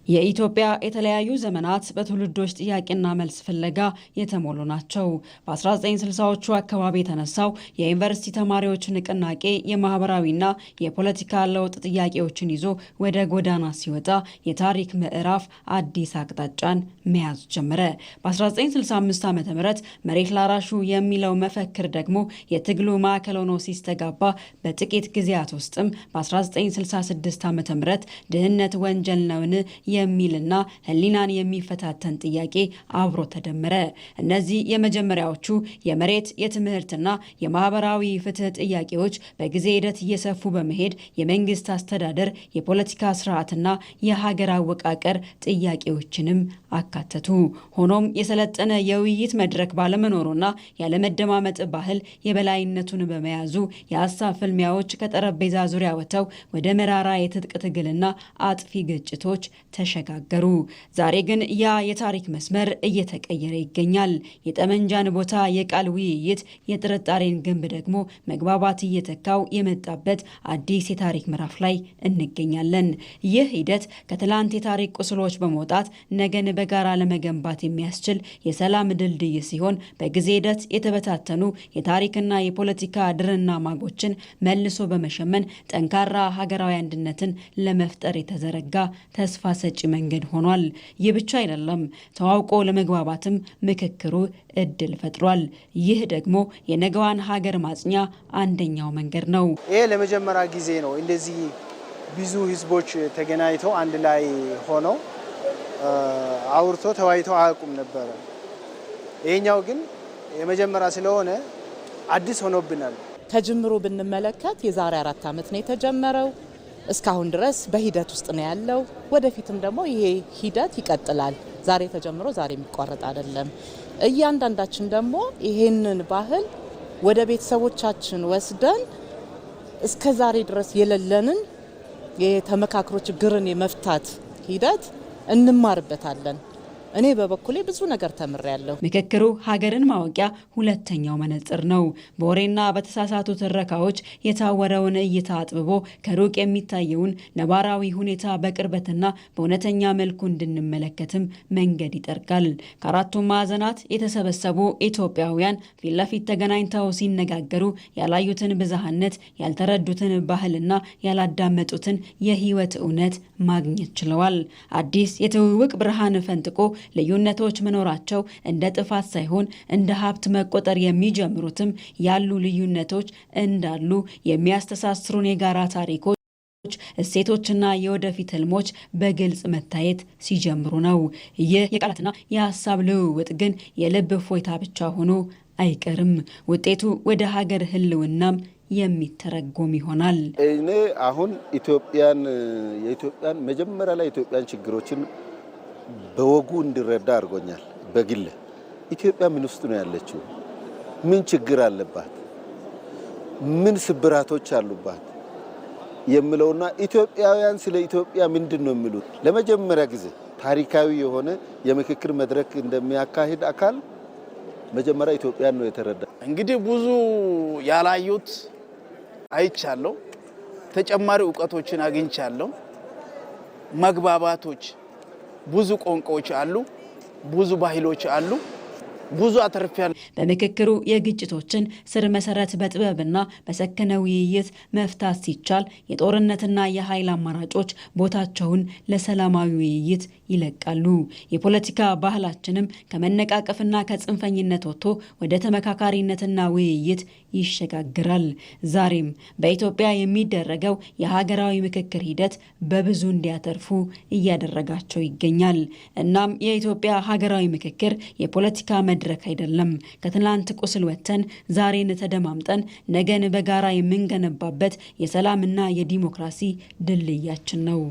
የኢትዮጵያ የተለያዩ ዘመናት በትውልዶች ጥያቄና መልስ ፍለጋ የተሞሉ ናቸው። በ1960ዎቹ አካባቢ የተነሳው የዩኒቨርሲቲ ተማሪዎች ንቅናቄ የማህበራዊና የፖለቲካ ለውጥ ጥያቄዎችን ይዞ ወደ ጎዳና ሲወጣ የታሪክ ምዕራፍ አዲስ አቅጣጫን መያዝ ጀመረ። በ1965 ዓ.ም መሬት ላራሹ የሚለው መፈክር ደግሞ የትግሉ ማዕከል ሆኖ ሲስተጋባ በጥቂት ጊዜያት ውስጥም በ1966 ዓ.ም ድህነት ወንጀል ነውን የሚልና ህሊናን የሚፈታተን ጥያቄ አብሮ ተደመረ። እነዚህ የመጀመሪያዎቹ የመሬት የትምህርትና የማህበራዊ ፍትህ ጥያቄዎች በጊዜ ሂደት እየሰፉ በመሄድ የመንግስት አስተዳደር የፖለቲካ ስርዓትና የሀገር አወቃቀር ጥያቄዎችንም አካተቱ። ሆኖም የሰለጠነ የውይይት መድረክ ባለመኖሩና ያለመደማመጥ ባህል የበላይነቱን በመያዙ የሀሳብ ፍልሚያዎች ከጠረጴዛ ዙሪያ ወጥተው ወደ መራራ የትጥቅ ትግልና አጥፊ ግጭቶች ተሸጋገሩ። ዛሬ ግን ያ የታሪክ መስመር እየተቀየረ ይገኛል። የጠመንጃን ቦታ የቃል ውይይት፣ የጥርጣሬን ግንብ ደግሞ መግባባት እየተካው የመጣበት አዲስ የታሪክ ምዕራፍ ላይ እንገኛለን። ይህ ሂደት ከትላንት የታሪክ ቁስሎች በመውጣት ነገን በጋራ ለመገንባት የሚያስችል የሰላም ድልድይ ሲሆን በጊዜ ሂደት የተበታተኑ የታሪክና የፖለቲካ ድርና ማጎችን መልሶ በመሸመን ጠንካራ ሀገራዊ አንድነትን ለመፍጠር የተዘረጋ ተስፋ ሰጪ መንገድ ሆኗል። ይህ ብቻ አይደለም፣ ተዋውቆ ለመግባባትም ምክክሩ እድል ፈጥሯል። ይህ ደግሞ የነገዋን ሀገር ማጽኛ አንደኛው መንገድ ነው። ይሄ ለመጀመሪያ ጊዜ ነው እንደዚህ ብዙ ህዝቦች ተገናኝተው አንድ ላይ ሆነው አውርቶ ተወያይተው አያውቁም ነበረ። ይሄኛው ግን የመጀመሪያ ስለሆነ አዲስ ሆኖብናል። ከጅምሮ ብንመለከት የዛሬ 4 ዓመት ነው የተጀመረው። እስካሁን ድረስ በሂደት ውስጥ ነው ያለው። ወደፊትም ደግሞ ይሄ ሂደት ይቀጥላል። ዛሬ ተጀምሮ ዛሬ የሚቋረጥ አይደለም። እያንዳንዳችን ደግሞ ይሄንን ባህል ወደ ቤተሰቦቻችን ወስደን እስከ ዛሬ ድረስ የሌለንን የተመካክሮ ችግርን የመፍታት ሂደት እንማርበታለን። እኔ በበኩሌ ብዙ ነገር ተምሬያለሁ። ምክክሩ ሀገርን ማወቂያ ሁለተኛው መነጽር ነው። በወሬና በተሳሳቱ ትረካዎች የታወረውን እይታ አጥብቦ ከሩቅ የሚታየውን ነባራዊ ሁኔታ በቅርበትና በእውነተኛ መልኩ እንድንመለከትም መንገድ ይጠርጋል። ከአራቱም ማዕዘናት የተሰበሰቡ ኢትዮጵያውያን ፊት ለፊት ተገናኝተው ሲነጋገሩ ያላዩትን ብዝሃነት፣ ያልተረዱትን ባህልና ያላዳመጡትን የህይወት እውነት ማግኘት ችለዋል። አዲስ የትውውቅ ብርሃን ፈንጥቆ ልዩነቶች መኖራቸው እንደ ጥፋት ሳይሆን እንደ ሀብት መቆጠር የሚጀምሩትም ያሉ ልዩነቶች እንዳሉ የሚያስተሳስሩን የጋራ ታሪኮች፣ እሴቶችና የወደፊት ህልሞች በግልጽ መታየት ሲጀምሩ ነው። ይህ የቃላትና የሀሳብ ልውውጥ ግን የልብ እፎይታ ብቻ ሆኖ አይቀርም። ውጤቱ ወደ ሀገር ህልውናም የሚተረጎም ይሆናል። እኔ አሁን የኢትዮጵያን መጀመሪያ ላይ የኢትዮጵያን ችግሮችን በወጉ እንዲረዳ አድርጎኛል። በግል ኢትዮጵያ ምን ውስጥ ነው ያለችው? ምን ችግር አለባት? ምን ስብራቶች አሉባት? የሚለውና ኢትዮጵያውያን ስለ ኢትዮጵያ ምንድን ነው የሚሉት ለመጀመሪያ ጊዜ ታሪካዊ የሆነ የምክክር መድረክ እንደሚያካሂድ አካል መጀመሪያ ኢትዮጵያን ነው የተረዳ። እንግዲህ ብዙ ያላዩት አይቻለሁ። ተጨማሪ ዕውቀቶችን አግኝቻለሁ። መግባባቶች ብዙ ቋንቋዎች አሉ፣ ብዙ ባህሎች አሉ፣ ብዙ አተርፊያል። በምክክሩ የግጭቶችን ስር መሰረት በጥበብና በሰከነ ውይይት መፍታት ሲቻል የጦርነትና የኃይል አማራጮች ቦታቸውን ለሰላማዊ ውይይት ይለቃሉ። የፖለቲካ ባህላችንም ከመነቃቀፍና ከጽንፈኝነት ወጥቶ ወደ ተመካካሪነትና ውይይት ይሸጋግራል። ዛሬም በኢትዮጵያ የሚደረገው የሀገራዊ ምክክር ሂደት በብዙ እንዲያተርፉ እያደረጋቸው ይገኛል። እናም የኢትዮጵያ ሀገራዊ ምክክር የፖለቲካ መድረክ አይደለም። ከትላንት ቁስል ወጥተን ዛሬን ተደማምጠን ነገን በጋራ የምንገነባበት የሰላምና የዲሞክራሲ ድልድያችን ነው።